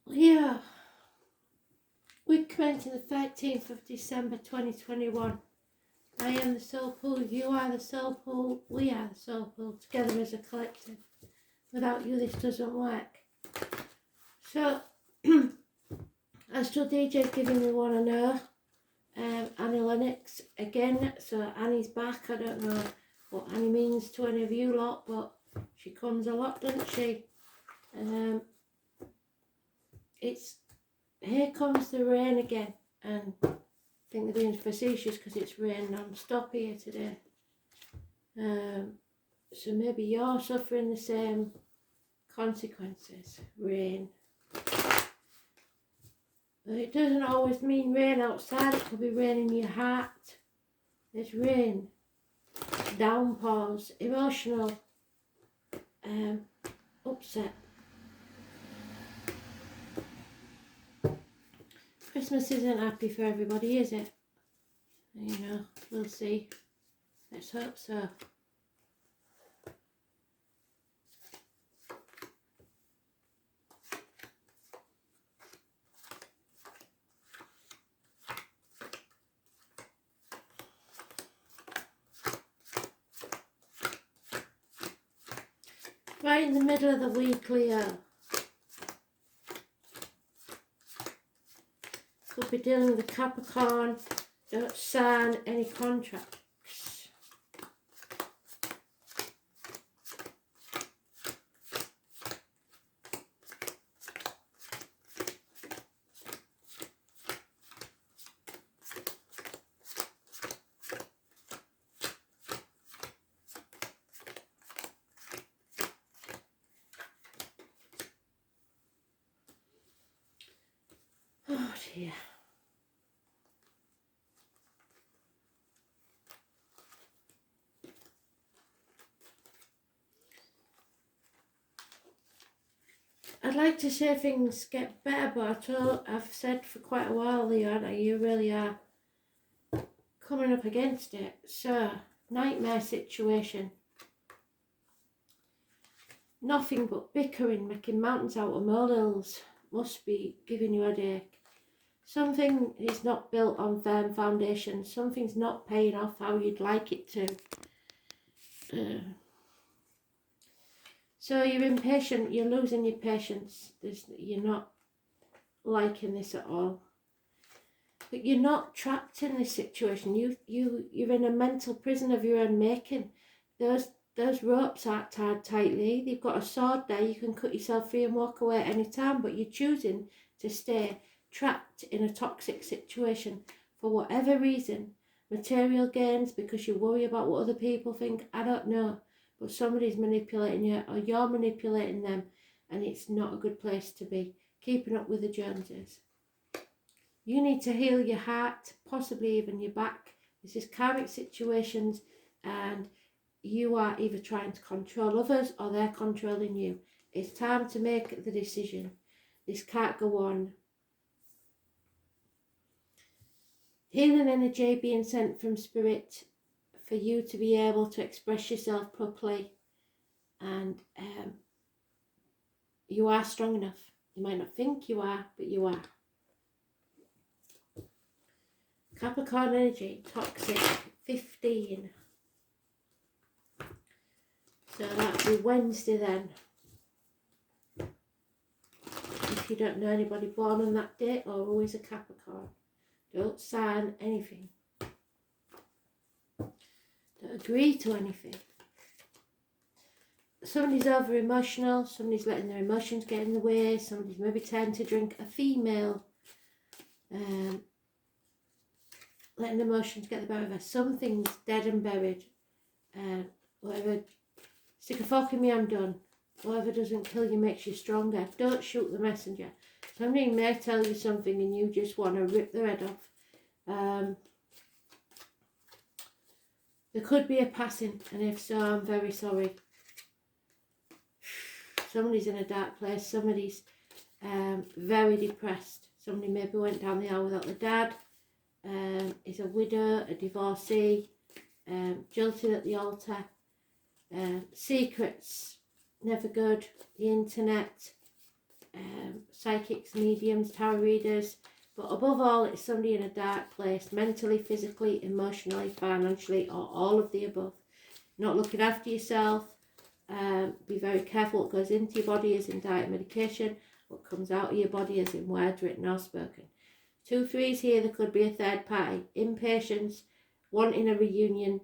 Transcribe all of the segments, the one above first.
Yeah, week commencing the 13th of December 2021. I am the soul pool, you are the soul pool, we are the soul pool, together as a collective. Without you, this doesn't work. So, Astro DJ giving me one on her, Annie Lennox again. So Annie's back. I don't know what Annie means to any of you lot, but she comes a lot, doesn't she? It's here comes the rain again, and I think they're being facetious because it's rain non-stop here today. So maybe you're suffering the same consequences. Rain. It doesn't always mean rain outside, it could be rain in your heart. There's rain, downpours, emotional upset. Christmas isn't happy for everybody, is it? You know, we'll see. Let's hope so. Right in the middle of the week, Leo. Could be dealing with a Capricorn. Don't sign any contracts. Oh dear. I'd like to say things get better, but I've said for quite a while, Leon, you really are coming up against it. So, nightmare situation. Nothing but bickering, making mountains out of molehills. Must be giving you a headache. Something is not built on firm foundations. Something's not paying off how you'd like it to. So you're impatient, you're losing your patience. You're not liking this at all. But you're not trapped in this situation. You're in a mental prison of your own making. Those ropes aren't tied tightly. They've got a sword there. You can cut yourself free and walk away at any time, but you're choosing to stay trapped in a toxic situation for whatever reason. Material gains, because you worry about what other people think. I don't know. But somebody's manipulating you, or you're manipulating them, and it's not a good place to be. Keeping up with the Joneses. You need to heal your heart, possibly even your back. This is karmic situations, and you are either trying to control others or they're controlling you. It's time to make the decision. This can't go on. Healing energy being sent from spirit for you to be able to express yourself properly, and you are strong enough. You might not think you are, but you are. Capricorn energy, toxic, 15. So that'll be Wednesday then. If you don't know anybody born on that date or who is a Capricorn, don't sign anything. Don't agree to anything. Somebody's over emotional, somebody's letting their emotions get in the way, somebody's maybe trying to drink a female, letting emotions get the better of her. Something's dead and buried. Whatever, stick a fork in me, I'm done. Whatever doesn't kill you makes you stronger. Don't shoot the messenger. Somebody may tell you something and you just want to rip their head off. There could be a passing, and if so, I'm very sorry. Somebody's in a dark place. Somebody's very depressed. Somebody maybe went down the aisle without the dad. Is a widow, a divorcee, jilted at the altar. Secrets, never good. The internet. psychics, mediums, tarot readers, but above all, it's somebody in a dark place, mentally, physically, emotionally, financially, or all of the above. Not looking after yourself. Be very careful what goes into your body as in diet, medication, what comes out of your body as in words written or spoken. 2 3s here, there could be a third party. Impatience, wanting a reunion,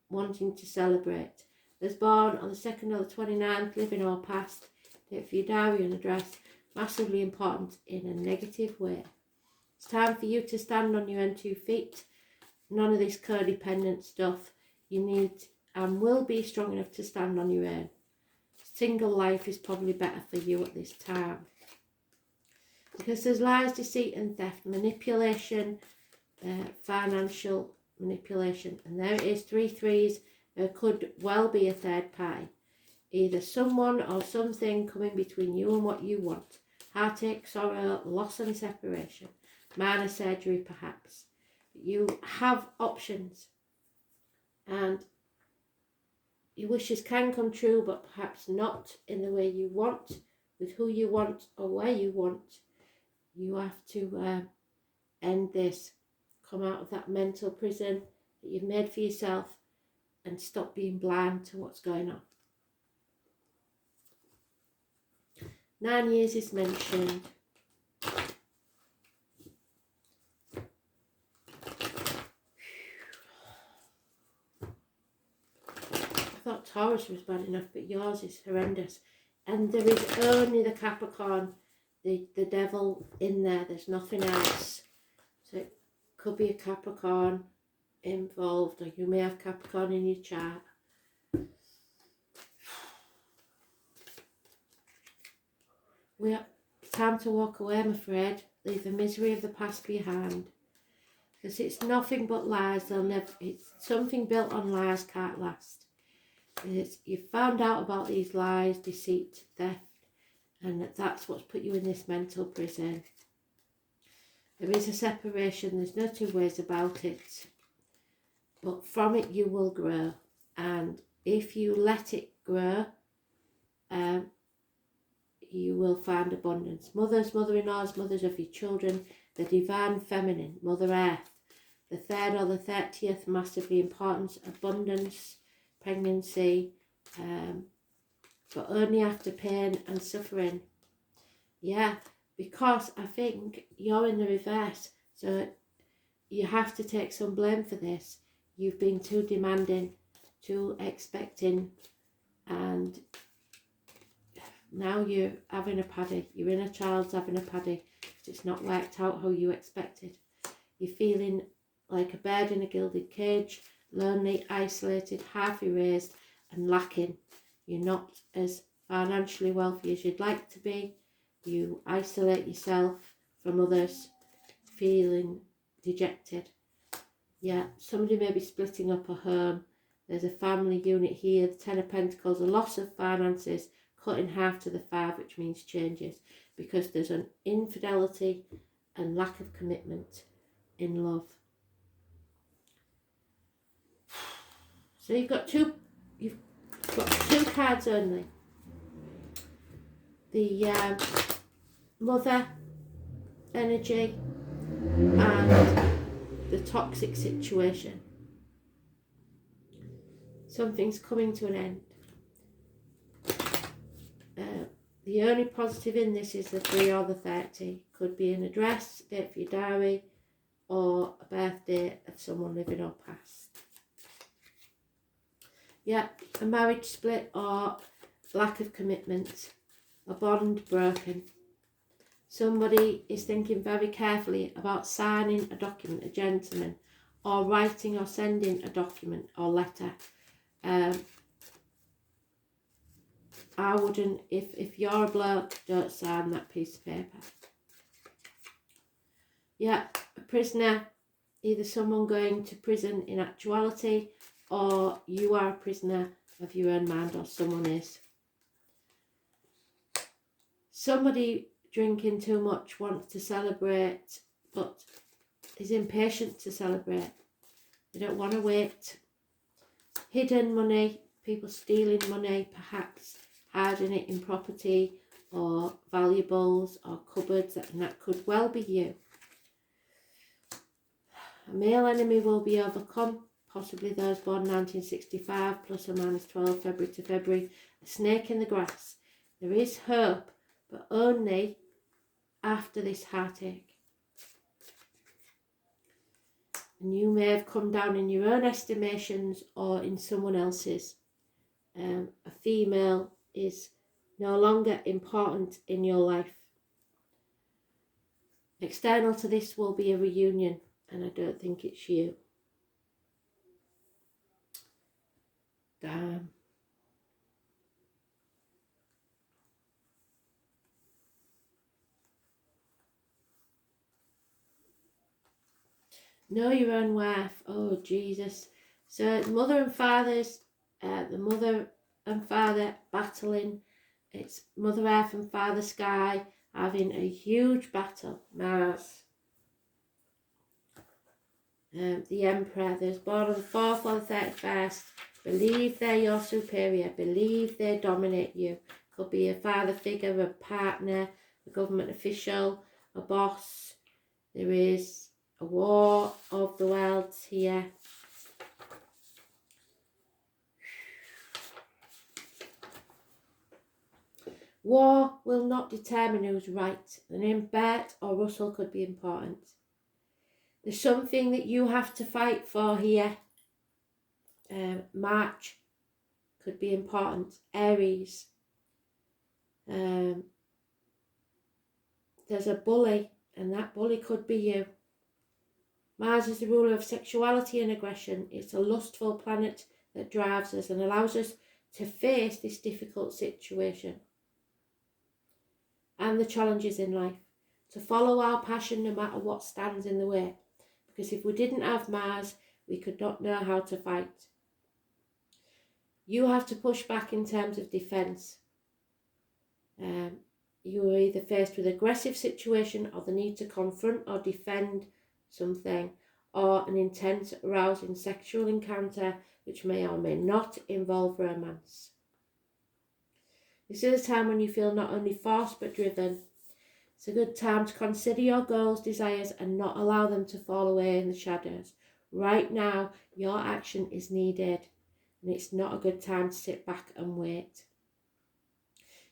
wanting to celebrate. There's born on the 2nd or the 29th, living or past. Date for your diary and address. Massively important in a negative way. It's time for you to stand on your own 2 feet. None of this codependent stuff. You need and will be strong enough to stand on your own. Single life is probably better for you at this time. Because there's lies, deceit and theft, manipulation, financial manipulation. And there it is, 3 3s. There could well be a third party. Either someone or something coming between you and what you want. Heartache, sorrow, loss and separation. Minor surgery perhaps. You have options. And your wishes can come true, but perhaps not in the way you want, with who you want or where you want. You have to end this. Come out of that mental prison that you've made for yourself and stop being blind to what's going on. 9 years is mentioned. I thought Taurus was bad enough, but yours is horrendous. And there is only the Capricorn, the devil in there. There's nothing else. So it could be a Capricorn involved, or you may have Capricorn in your chart. It's time to walk away, I'm afraid. Leave the misery of the past behind. Because it's nothing but lies. It's something built on lies can't last. You've found out about these lies, deceit, theft, and that's what's put you in this mental prison. There is a separation. There's no 2 ways about it. But from it you will grow. And if you let it grow, you will find abundance. Mothers, mother-in-laws, mothers of your children, the divine feminine, Mother Earth, the 3rd or the 30th, massively important, abundance, pregnancy, but only after pain and suffering. Yeah, because I think you're in the reverse, so you have to take some blame for this. You've been too demanding, too expecting, and now you're having a paddy. Your inner child's having a paddy because it's not worked out how you expected. You're feeling like a bird in a gilded cage, lonely, isolated, half erased and lacking. You're not as financially wealthy as you'd like to be. You isolate yourself from others, feeling dejected. Yeah, somebody may be splitting up a home. There's a family unit here, the 10 of Pentacles, a loss of finances, cut in half to the 5, which means changes, because there's an infidelity and lack of commitment in love. So you've got two cards only. The mother energy and the toxic situation. Something's coming to an end. The only positive in this is the 3 or the 30. Could be an address, date for your diary, or a birthday of someone living or past. Yeah, a marriage split or lack of commitment, a bond broken. Somebody is thinking very carefully about signing a document, a gentleman, or writing or sending a document or letter. I wouldn't, if you're a bloke, don't sign that piece of paper. Yeah, a prisoner, either someone going to prison in actuality, or you are a prisoner of your own mind, or someone is. Somebody drinking too much wants to celebrate, but is impatient to celebrate. They don't want to wait. Hidden money, people stealing money, perhaps hiding it in property or valuables or cupboards, and that could well be you. A male enemy will be overcome, possibly those born 1965, plus or minus 12 February to February. A snake in the grass. There is hope, but only after this heartache. And you may have come down in your own estimations or in someone else's. A female is no longer important in your life. External to this will be a reunion, and I don't think it's you. Damn. Know your own worth. Oh, Jesus. So mother and father's, the mother and father battling. It's Mother Earth and Father Sky having a huge battle. Mars. The Emperor. There's born on the 4th or the 31st. Believe they're your superior. Believe they dominate you. Could be a father figure, a partner, a government official, a boss. There is a war of the worlds here. War will not determine who's right. The name Bert or Russell could be important. There's something that you have to fight for here. March could be important. Aries. There's a bully, and that bully could be you. Mars is the ruler of sexuality and aggression. It's a lustful planet that drives us and allows us to face this difficult situation and the challenges in life, to follow our passion no matter what stands in the way. Because if we didn't have Mars, we could not know how to fight. You have to push back in terms of defence. You are either faced with aggressive situation or the need to confront or defend something, or an intense, arousing sexual encounter which may or may not involve romance. This is a time when you feel not only forced but driven. It's a good time to consider your goals, desires, and not allow them to fall away in the shadows. Right now, your action is needed, and it's not a good time to sit back and wait.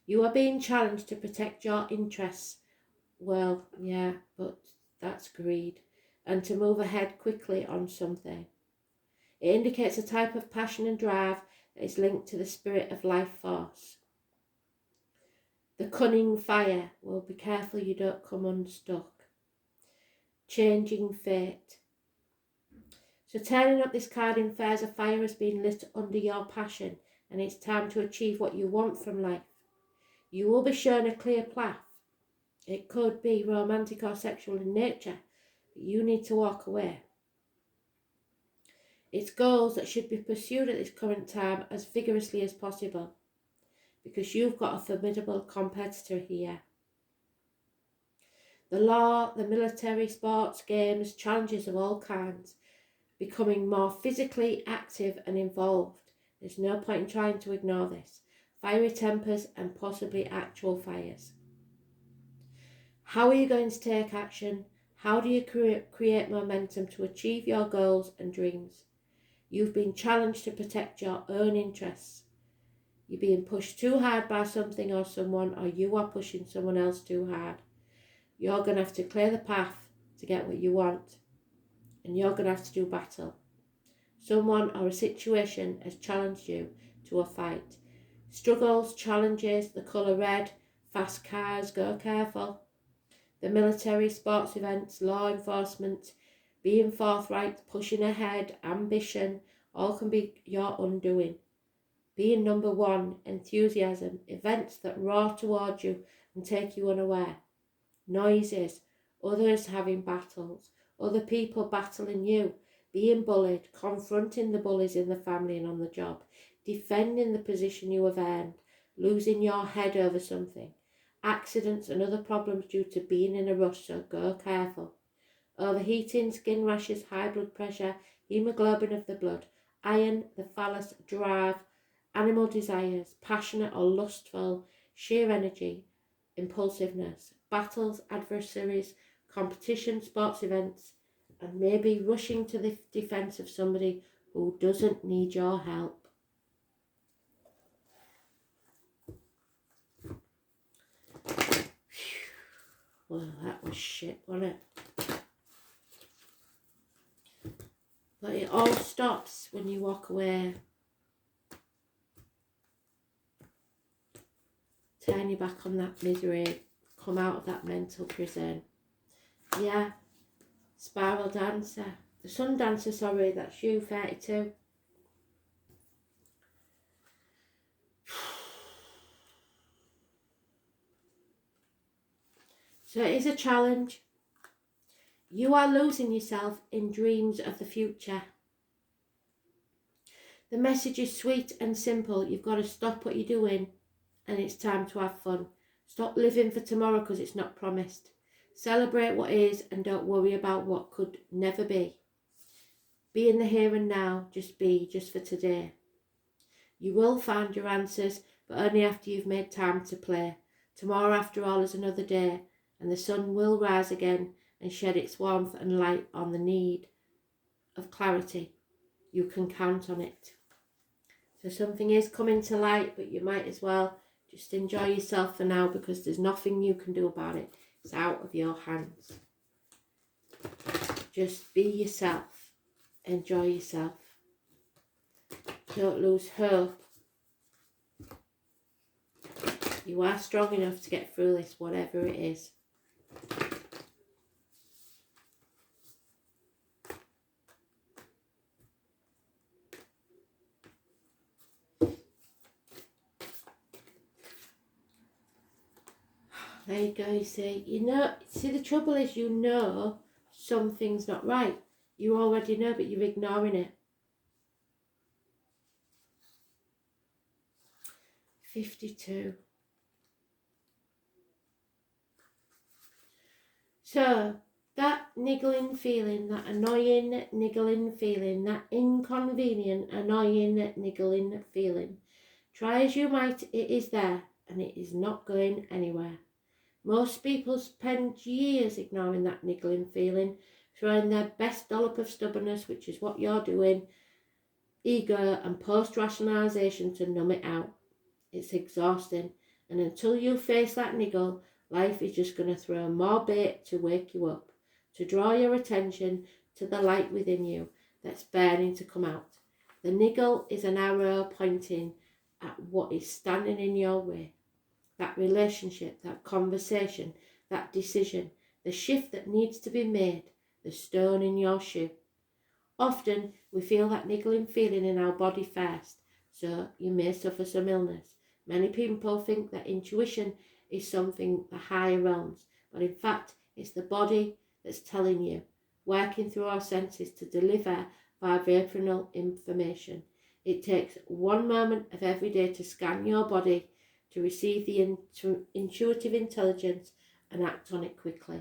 You are being challenged to protect your interests. Well, yeah, but that's greed. And to move ahead quickly on something. It indicates a type of passion and drive that is linked to the spirit of life force. The cunning fire. Well, be careful you don't come unstuck. Changing fate. So turning up this card infers a fire has been lit under your passion, and it's time to achieve what you want from life. You will be shown a clear path. It could be romantic or sexual in nature, but you need to walk away. It's goals that should be pursued at this current time as vigorously as possible, because you've got a formidable competitor here. The law, the military, sports, games, challenges of all kinds, becoming more physically active and involved. There's no point in trying to ignore this. Fiery tempers and possibly actual fires. How are you going to take action? How do you create momentum to achieve your goals and dreams? You've been challenged to protect your own interests. You're being pushed too hard by something or someone, or you are pushing someone else too hard. You're going to have to clear the path to get what you want, and you're going to have to do battle. Someone or a situation has challenged you to a fight. Struggles, challenges, the colour red, fast cars, go careful. The military, sports events, law enforcement, being forthright, pushing ahead, ambition, all can be your undoing. Being number one, enthusiasm, events that roar towards you and take you unaware. Noises, others having battles, other people battling you, being bullied, confronting the bullies in the family and on the job, defending the position you have earned, losing your head over something, accidents and other problems due to being in a rush, so go careful. Overheating, skin rashes, high blood pressure, hemoglobin of the blood, iron, the phallus, drive, animal desires, passionate or lustful, sheer energy, impulsiveness, battles, adversaries, competition, sports events, and maybe rushing to the defence of somebody who doesn't need your help. Well, that was shit, wasn't it? But it all stops when you walk away. Turn your back on that misery. Come out of that mental prison. Yeah. Spiral dancer. The sun dancer, sorry, that's you, 32. So it is a challenge. You are losing yourself in dreams of the future. The message is sweet and simple. You've got to stop what you're doing and it's time to have fun. Stop living for tomorrow because it's not promised. Celebrate what is and don't worry about what could never be. Be in the here and now. Just be, just for today. You will find your answers, but only after you've made time to play. Tomorrow, after all, is another day, and the sun will rise again and shed its warmth and light on the need of clarity. You can count on it. So something is coming to light, but you might as well just enjoy yourself for now because there's nothing you can do about it. It's out of your hands. Just be yourself. Enjoy yourself. Don't lose hope. You are strong enough to get through this, whatever it is. There you go, you see the trouble is you know something's not right. You already know, but you're ignoring it. 52. So, that niggling feeling, that annoying niggling feeling, that inconvenient annoying niggling feeling, try as you might, it is there and it is not going anywhere. Most people spend years ignoring that niggling feeling, throwing their best dollop of stubbornness, which is what you're doing, ego and post-rationalisation to numb it out. It's exhausting, and until you face that niggle, life is just going to throw more bait to wake you up, to draw your attention to the light within you that's burning to come out. The niggle is an arrow pointing at what is standing in your way. That relationship, that conversation, that decision, the shift that needs to be made, the stone in your shoe. Often we feel that niggling feeling in our body first, so you may suffer some illness. Many people think that intuition is something the higher realms, but in fact it's the body that's telling you, working through our senses to deliver vibrational information. It takes one moment of every day to scan your body to receive the intuitive intelligence and act on it quickly.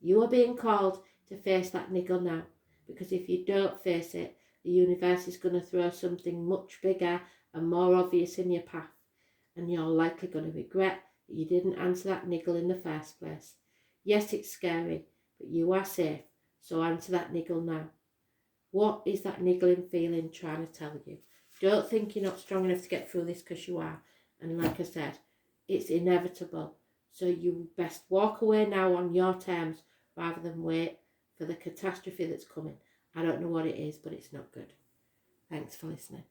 You are being called to face that niggle now, because if you don't face it, the universe is going to throw something much bigger and more obvious in your path, and you're likely going to regret that you didn't answer that niggle in the first place. Yes, it's scary, but you are safe, so answer that niggle now. What is that niggling feeling trying to tell you? Don't think you're not strong enough to get through this, because you are. And like I said, it's inevitable. So you best walk away now on your terms rather than wait for the catastrophe that's coming. I don't know what it is, but it's not good. Thanks for listening.